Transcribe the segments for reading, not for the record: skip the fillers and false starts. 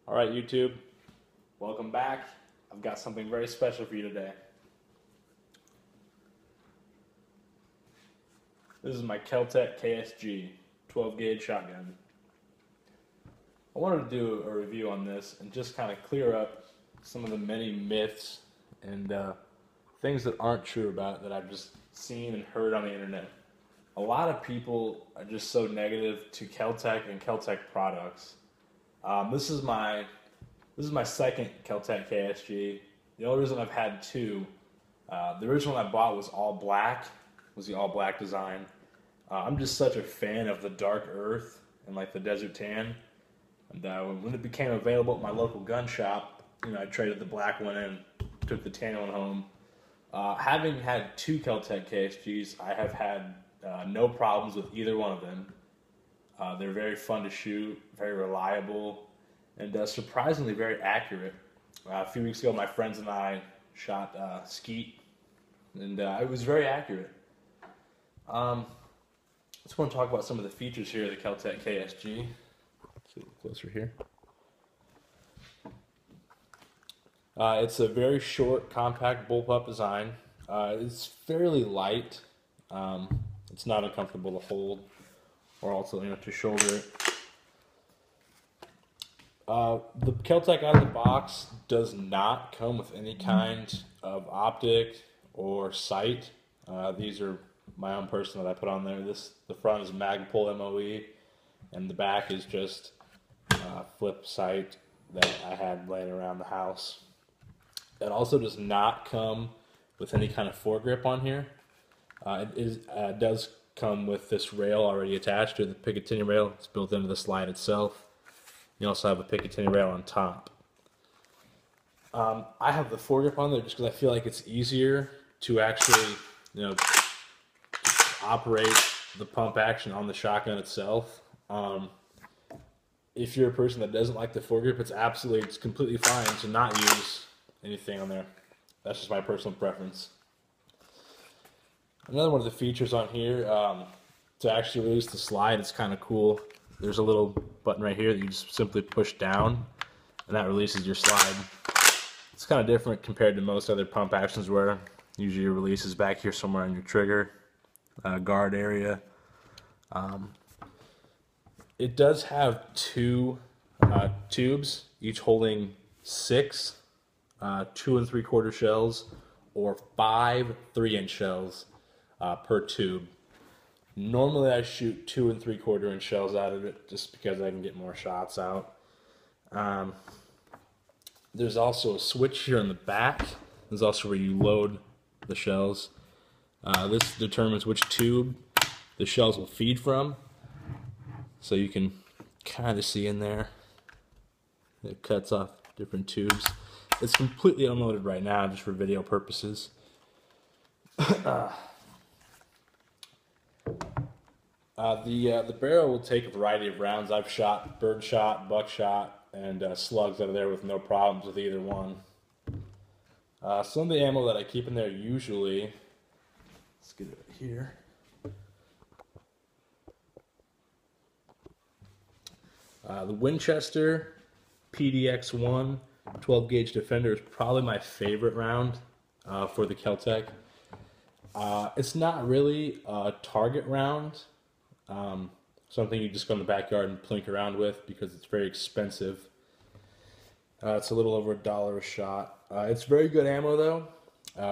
All right, YouTube, welcome back. I've got something very special for you today. This is my KEL-TEC KSG 12 gauge shotgun. I wanted to do a review on this and just kind of clear up some of the many myths and things that aren't true about it that I've just seen and heard on the internet. A lot of people are just so negative to KEL-TEC and KEL-TEC products. This is my second KEL-TEC KSG. The only reason I've had two, the original one I bought was all black, was the all black design. I'm just such a fan of the dark earth and like the desert tan. And when it became available at my local gun shop, I traded the black one and took the tan one home. Having had two KEL-TEC KSGs, I have had no problems with either one of them. They're very fun to shoot, very reliable, and surprisingly very accurate. A few weeks ago, my friends and I shot skeet, and it was very accurate. I just want to talk about some of the features here of the KEL-TEC KSG. Let's see a little closer here. It's a very short, compact bullpup design. It's fairly light. It's not uncomfortable to hold or also to shoulder it. The KEL-TEC out of the box does not come with any kind of optic or sight. These are my own personal that I put on there. The front is Magpul MOE, and the back is just flip sight that I had laying around the house. It also does not come with any kind of foregrip on here. It does come with this rail already attached to the Picatinny rail. It's built into the slide itself. You also have a Picatinny rail on top. I have the foregrip on there just because I feel like it's easier to actually, operate the pump action on the shotgun itself. If you're a person that doesn't like the foregrip, it's completely fine to not use anything on there. That's just my personal preference. Another one of the features on here, to actually release the slide, it's kind of cool. There's a little button right here that you just simply push down, and that releases your slide. It's kind of different compared to most other pump actions where usually your release is back here somewhere on your trigger guard area. It does have two tubes, each holding 6 2 3/4 shells or 5 3-inch shells per tube. Normally I shoot 2 3/4-inch shells out of it just because I can get more shots out. There's also a switch here in the back. There's also where you load the shells. This determines which tube the shells will feed from. So you can kind of see in there. It cuts off different tubes. It's completely unloaded right now just for video purposes. The barrel will take a variety of rounds. I've shot birdshot, buckshot, and slugs out of there with no problems with either one. Some of the ammo that I keep in there usually, let's get it right here. The Winchester PDX-1 12 gauge Defender is probably my favorite round for the KEL-TEC. It's not really a target round, something you just go in the backyard and plink around with because it's very expensive. It's a little over $1 a shot. It's very good ammo though.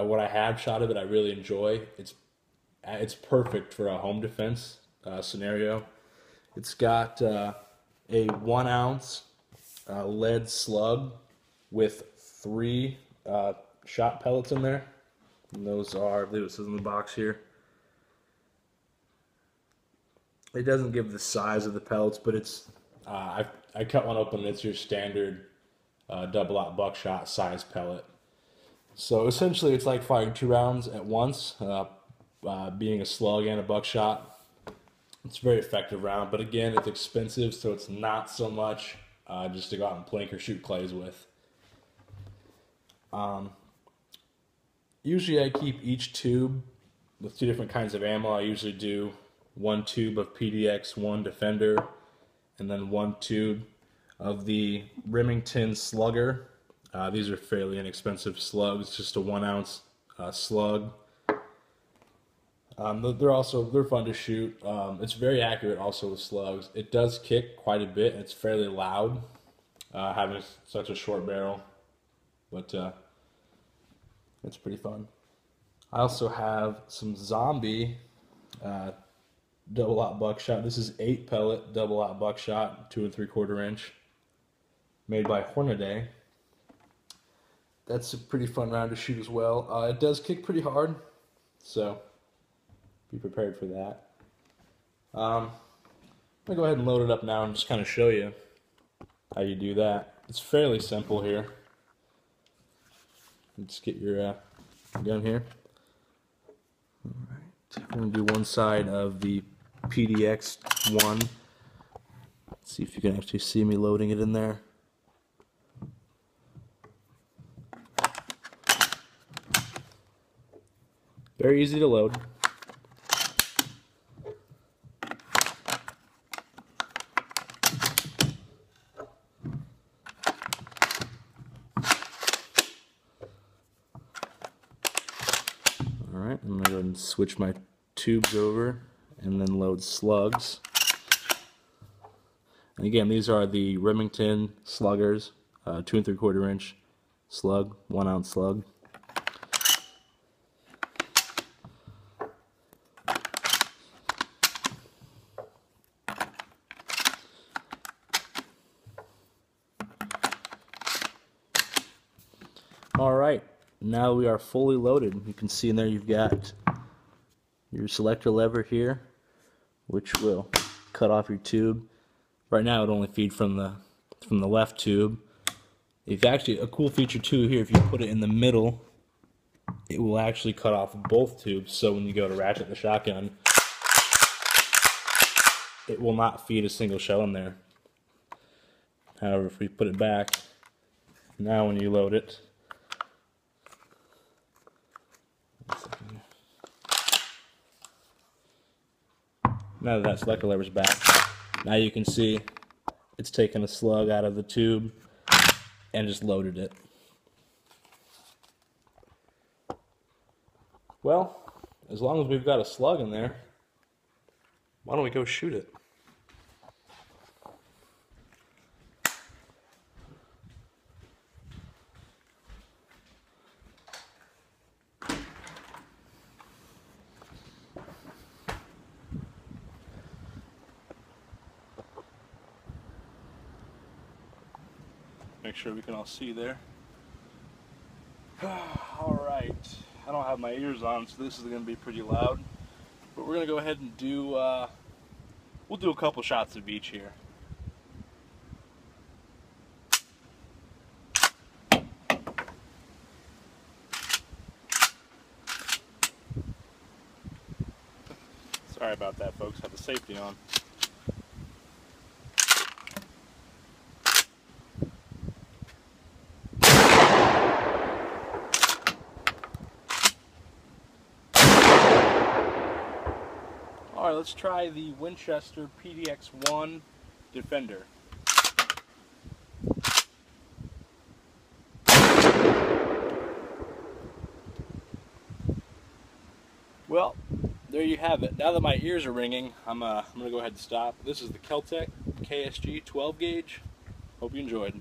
What I have shot of it I really enjoy. It's perfect for a home defense scenario. It's got a 1 ounce lead slug with 3 shot pellets in there. And those are, I believe it says in the box here. It doesn't give the size of the pellets, but it's I cut one open and it's your standard double-aught buckshot size pellet. So essentially it's like firing 2 rounds at once, being a slug and a buckshot. It's a very effective round, but again, it's expensive, so it's not so much just to go out and plink or shoot clays with. Usually I keep each tube with 2 different kinds of ammo. I usually do 1 tube of PDX-1 Defender and then 1 tube of the Remington Slugger. These are fairly inexpensive slugs, just a 1 ounce slug. They're fun to shoot. It's very accurate also with slugs. It does kick quite a bit, and it's fairly loud, having such a short barrel, but it's pretty fun. I also have some Zombie double-aught buckshot. This is 8 pellet double-aught buckshot, 2 3/4 inch, made by Hornady. That's a pretty fun round to shoot as well. It does kick pretty hard, so be prepared for that. I'm gonna go ahead and load it up now and just kind of show you how you do that. It's fairly simple here. Just get your gun here. All right, we're gonna do one side of the PDX-1. Let's see if you can actually see me loading it in there. Very easy to load. Alright, I'm going to go ahead and switch my tubes over and then load slugs. And again, these are the Remington Sluggers, 2 3/4 inch slug, 1 ounce slug. Alright, now we are fully loaded. You can see in there you've got your selector lever here, which will cut off your tube. Right now it only feeds from the left tube. If actually, a cool feature too here, if you put it in the middle, it will actually cut off both tubes, so when you go to ratchet the shotgun, it will not feed a single shell in there. However, if we put it back, now when you load it, now that selector lever's back, now you can see it's taken a slug out of the tube and just loaded it. Well, as long as we've got a slug in there, why don't we go shoot it? Make sure we can all see there. Alright, I don't have my ears on, so this is going to be pretty loud. But we're going to go ahead and do, we'll do a couple shots of each here. Sorry about that, folks, have the safety on. Alright, let's try the Winchester PDX-1 Defender. Well, there you have it. Now that my ears are ringing, I'm going to go ahead and stop. This is the KEL-TEC KSG 12 gauge. Hope you enjoyed.